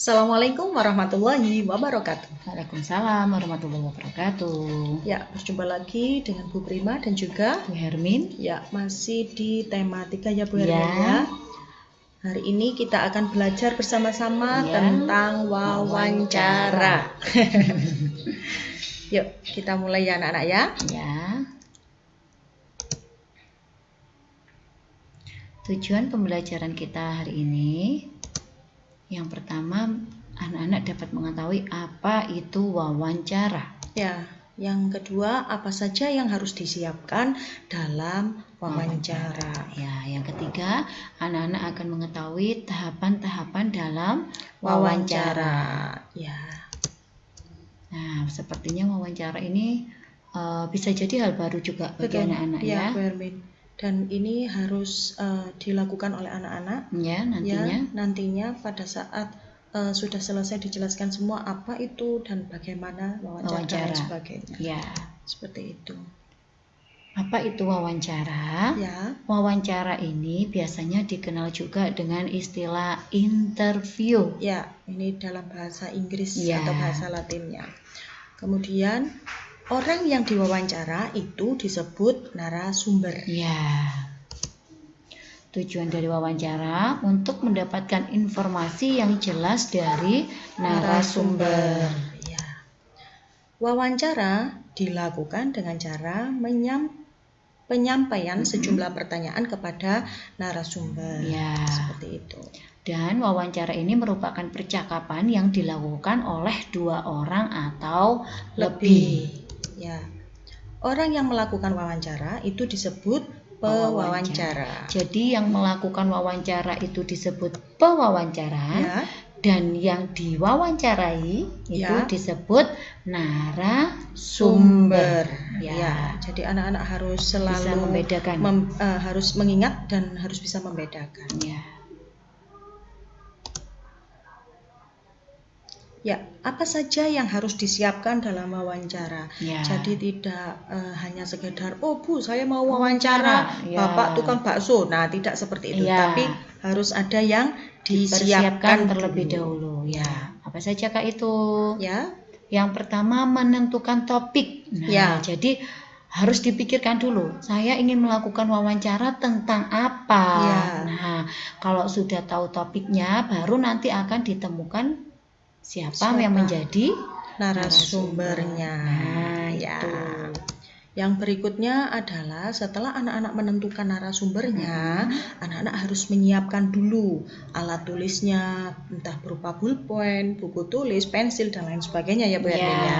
Assalamualaikum warahmatullahi wabarakatuh. Waalaikumsalam warahmatullahi wabarakatuh. Ya, berjumpa lagi dengan Bu Prima dan juga Bu Hermin. Ya, masih di tematika ya Bu Ya. Hermin ya. Hari ini kita akan belajar bersama-sama Ya. tentang wawancara. Yuk, kita mulai ya anak-anak ya. Ya. Tujuan pembelajaran kita hari ini, yang pertama, anak-anak dapat mengetahui apa itu wawancara. Ya, yang kedua, apa saja yang harus disiapkan dalam wawancara. Ya, yang ketiga, anak-anak akan mengetahui tahapan-tahapan dalam wawancara. Ya. Nah, sepertinya wawancara ini bisa jadi hal baru juga bagi anak-anak ya. Bu Hermin. Dan ini harus dilakukan oleh anak-anak. Ya, nantinya. Ya, nantinya pada saat sudah selesai dijelaskan semua apa itu dan bagaimana wawancara dan sebagainya. Ya. Seperti itu. Apa itu wawancara? Ya. Wawancara ini biasanya dikenal juga dengan istilah interview. Ya, ini dalam bahasa Inggris Ya. atau bahasa Latinnya. Kemudian orang yang diwawancara itu disebut narasumber. Ya. Tujuan dari wawancara untuk mendapatkan informasi yang jelas dari narasumber. Ya. Wawancara dilakukan dengan cara penyampaian sejumlah pertanyaan kepada narasumber. Ya. Seperti itu. Dan wawancara ini merupakan percakapan yang dilakukan oleh dua orang atau lebih. Ya. Orang yang melakukan wawancara itu disebut pewawancara. Jadi yang melakukan wawancara itu disebut pewawancara. Ya. Dan yang diwawancarai itu Ya. disebut narasumber. Ya. Jadi anak-anak harus selalu bisa membedakan. Harus mengingat dan harus bisa membedakan. Ya. Ya, apa saja yang harus disiapkan dalam wawancara? Ya. Jadi tidak hanya sekedar, oh Bu, saya mau wawancara Ya. Bapak tukang bakso. Nah, tidak seperti itu. Ya. Tapi harus ada yang disiapkan terlebih dahulu. Ya. Apa saja Kak itu? Ya. Yang pertama menentukan topik. Nah, Ya. jadi harus dipikirkan dulu. Saya ingin melakukan wawancara tentang apa? Ya. Nah, kalau sudah tahu topiknya, baru nanti akan ditemukan siapa yang menjadi narasumbernya. Nah, ya. itu. Yang berikutnya adalah setelah anak-anak menentukan narasumbernya, anak-anak harus menyiapkan dulu alat tulisnya, entah berupa pulpen, buku tulis, pensil dan lain sebagainya ya Bu Hermin ya.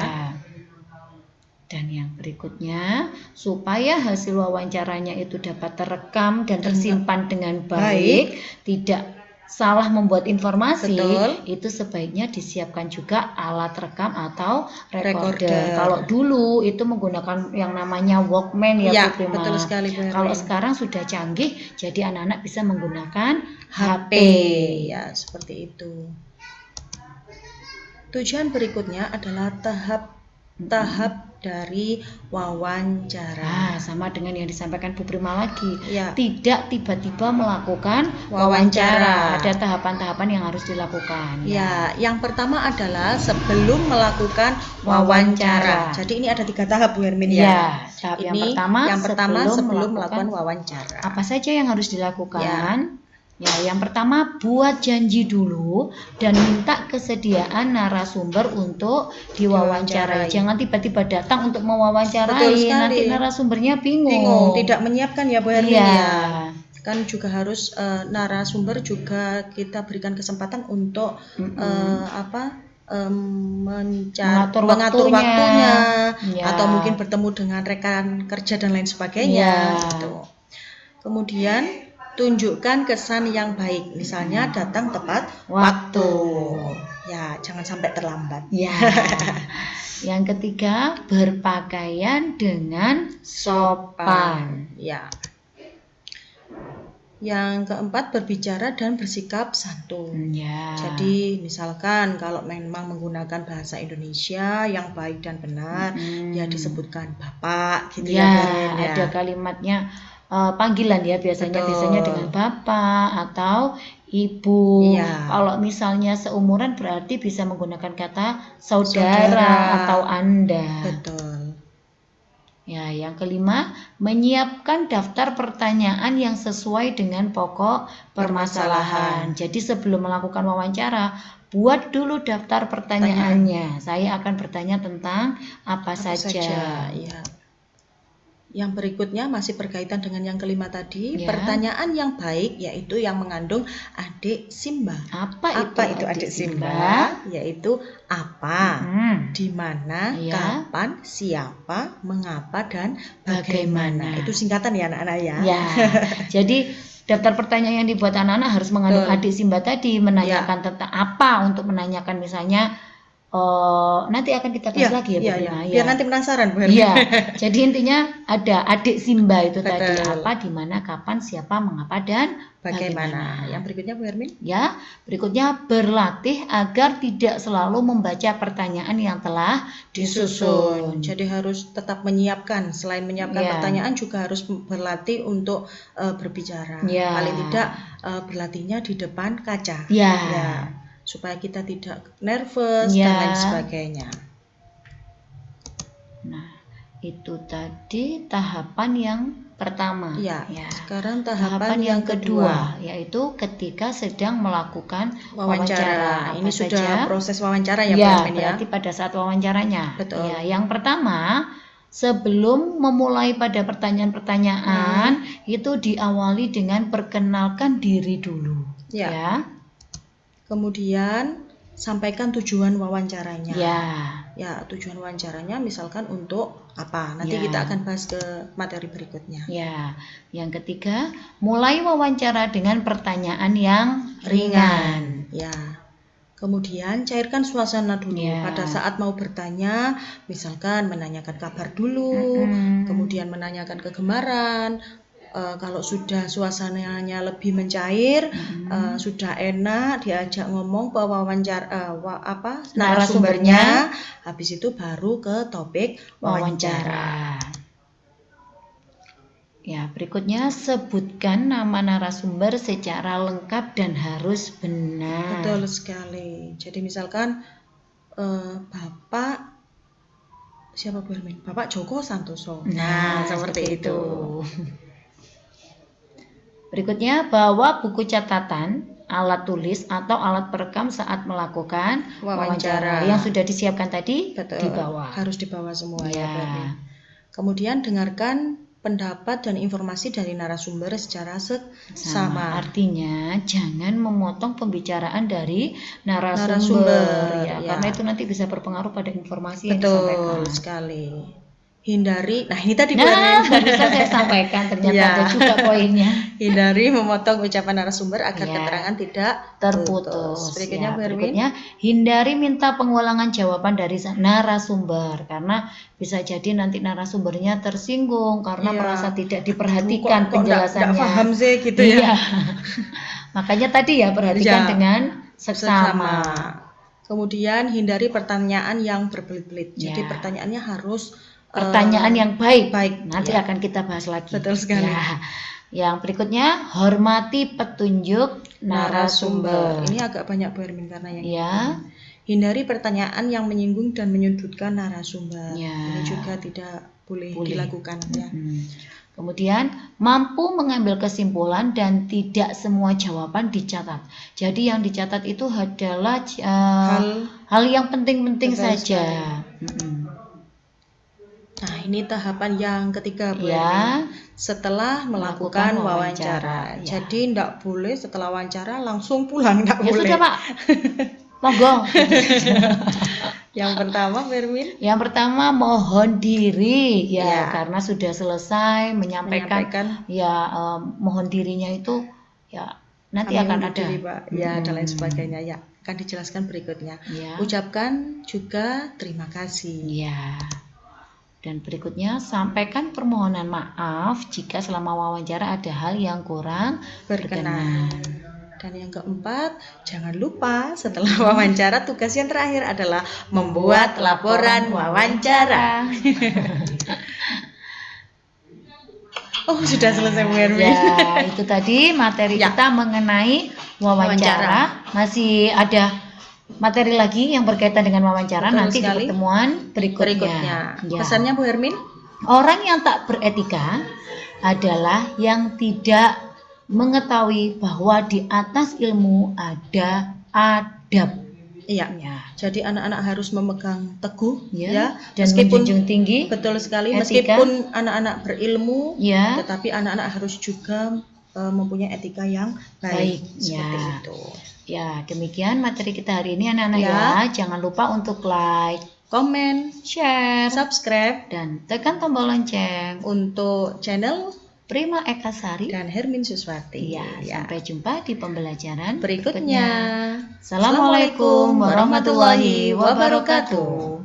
Dan yang berikutnya, supaya hasil wawancaranya itu dapat terekam dan tersimpan dengan baik, tidak salah membuat informasi. Betul. Itu sebaiknya disiapkan juga alat rekam atau Recorder. Kalau dulu itu menggunakan yang namanya Walkman ya, Bu Prima. Betul sekali Bu Hermin. Kalau sekarang sudah canggih, jadi anak-anak bisa menggunakan HP. Ya, seperti itu. Tujuan berikutnya adalah tahap dari wawancara. Sama dengan yang disampaikan Bu Prima lagi. Ya. Tidak tiba-tiba melakukan wawancara. Ada tahapan-tahapan yang harus dilakukan. Ya, yang pertama adalah sebelum melakukan wawancara. Jadi ini ada 3 tahap Bu Hermin ya. Tahap Ini yang pertama sebelum melakukan wawancara. Apa saja yang harus dilakukan? Ya. Yang pertama buat janji dulu dan minta kesediaan narasumber untuk diwawancarai. Jangan tiba-tiba datang untuk mewawancarai, nanti narasumbernya bingung. Tidak menyiapkan ya Bu Hermin ya. Kan juga harus narasumber juga kita berikan kesempatan untuk mengatur waktunya atau mungkin bertemu dengan rekan kerja dan lain sebagainya gitu. Kemudian tunjukkan kesan yang baik, misalnya datang tepat waktu. Ya, jangan sampai terlambat. Ya. Yang ketiga, berpakaian dengan sopan. Ya. Yang keempat, berbicara dan bersikap santun. Ya. Jadi misalkan kalau memang menggunakan bahasa Indonesia yang baik dan benar, ya disebutkan Bapak gitu ya. Ada kalimatnya panggilan ya, biasanya dengan bapak atau ibu. Kalau misalnya seumuran berarti bisa menggunakan kata saudara atau Anda. Betul. Ya, yang kelima, menyiapkan daftar pertanyaan yang sesuai dengan pokok permasalahan. Jadi sebelum melakukan wawancara, buat dulu daftar pertanyaannya. Saya akan bertanya tentang apa saja. Ya. Yang berikutnya masih berkaitan dengan yang kelima tadi, pertanyaan yang baik yaitu yang mengandung adik Simba. Apa itu adik Simba? Yaitu apa, di mana, kapan, siapa, mengapa, dan bagaimana. Itu singkatan ya anak-anak ya. Jadi daftar pertanyaan yang dibuat anak-anak harus mengandung adik Simba tadi, menanyakan tentang apa, untuk menanyakan misalnya nanti akan kita bahas lagi ya, biar nanti penasaran. Jadi intinya ada adik Simba itu tadi, apa, di mana, kapan, siapa, mengapa, dan bagaimana. Yang berikutnya Bu Hermin? Ya, berikutnya berlatih agar tidak selalu membaca pertanyaan yang telah disusun. Jadi harus tetap menyiapkan, selain menyiapkan pertanyaan juga harus berlatih untuk berbicara. Paling tidak berlatihnya di depan kaca. Supaya kita tidak nervous dan lain sebagainya. Nah, itu tadi tahapan yang pertama. Sekarang tahapan yang kedua, yaitu ketika sedang melakukan wawancara. Ini sudah proses wawancara ya, berarti pada saat wawancaranya. Betul. Yang pertama, sebelum memulai pada pertanyaan-pertanyaan, itu diawali dengan perkenalkan diri dulu. Kemudian sampaikan tujuan wawancaranya. Tujuan wawancaranya misalkan untuk apa? Nanti kita akan bahas ke materi berikutnya. Yang ketiga, mulai wawancara dengan pertanyaan yang ringan. Kemudian cairkan suasana dulu. Pada saat mau bertanya, misalkan menanyakan kabar dulu, kemudian menanyakan kegemaran. Kalau sudah suasananya lebih mencair, sudah enak diajak ngomong narasumbernya, habis itu baru ke topik wawancara. Berikutnya sebutkan nama narasumber secara lengkap dan harus benar. Betul sekali. Jadi misalkan Bapak siapa Bu Hermin? Bapak Joko Santoso. Seperti itu. Berikutnya, bawa buku catatan, alat tulis atau alat perekam saat melakukan wawancara. Yang sudah disiapkan tadi dibawa. Harus dibawa semua ya. Kemudian dengarkan pendapat dan informasi dari narasumber secara seksama. Artinya jangan memotong pembicaraan dari narasumber. Karena itu nanti bisa berpengaruh pada informasi yang disampaikan. Betul sekali. Hindari, ini tadi bisa saya sampaikan, ternyata ada juga poinnya. Hindari memotong ucapan narasumber agar keterangan tidak terputus. Berikutnya, hindari minta pengulangan jawaban dari narasumber, karena bisa jadi nanti narasumbernya tersinggung karena merasa tidak diperhatikan penjelasannya. Nggak paham sih gitu ya. Makanya tadi perhatikan dengan seksama. Kemudian hindari pertanyaan yang berbelit-belit. Jadi pertanyaannya harus pertanyaan yang baik. Nanti akan kita bahas lagi. Betul sekali. Yang berikutnya, hormati petunjuk narasumber. Ini agak banyak Bu Hermin karena yang hindari pertanyaan yang menyinggung dan menyudutkan narasumber. Ini juga tidak boleh dilakukan. Kemudian, mampu mengambil kesimpulan dan tidak semua jawaban dicatat. Jadi yang dicatat itu adalah hal yang penting-penting saja. Ini tahapan yang ketiga Bu Hermin. Setelah melakukan wawancara. Jadi tidak boleh setelah wawancara langsung pulang, tidak boleh. Sudah Pak, monggo. Yang pertama Bu Hermin. Yang pertama mohon diri karena sudah selesai menyampaikan. Mohon dirinya itu nanti kami akan ada diri, Pak. Dan lain sebagainya akan dijelaskan berikutnya. Ucapkan juga terima kasih. Dan berikutnya, sampaikan permohonan maaf jika selama wawancara ada hal yang kurang berkenan. Dan yang keempat, jangan lupa setelah wawancara tugas yang terakhir adalah membuat laporan wawancara. Oh, sudah selesai Bu Hermin. Ya, itu tadi materi kita mengenai wawancara. Masih ada materi lagi yang berkaitan dengan wawancara. Betul nanti sekali. Di pertemuan berikutnya. Ya. Pesannya Bu Hermin? Orang yang tak beretika adalah yang tidak mengetahui bahwa di atas ilmu ada adab. Iya. Jadi anak-anak harus memegang teguh ya, dan menjunjung tinggi. Betul sekali. Etika. Meskipun anak-anak berilmu, tetapi anak-anak harus juga mempunyai etika yang baik. Seperti itu. Ya, demikian materi kita hari ini anak-anak ya. Jangan lupa untuk like, komen, share, subscribe, dan tekan tombol lonceng untuk channel Prima Ekasari dan Hermin Suswati. Sampai jumpa di pembelajaran berikutnya. Assalamualaikum warahmatullahi wabarakatuh.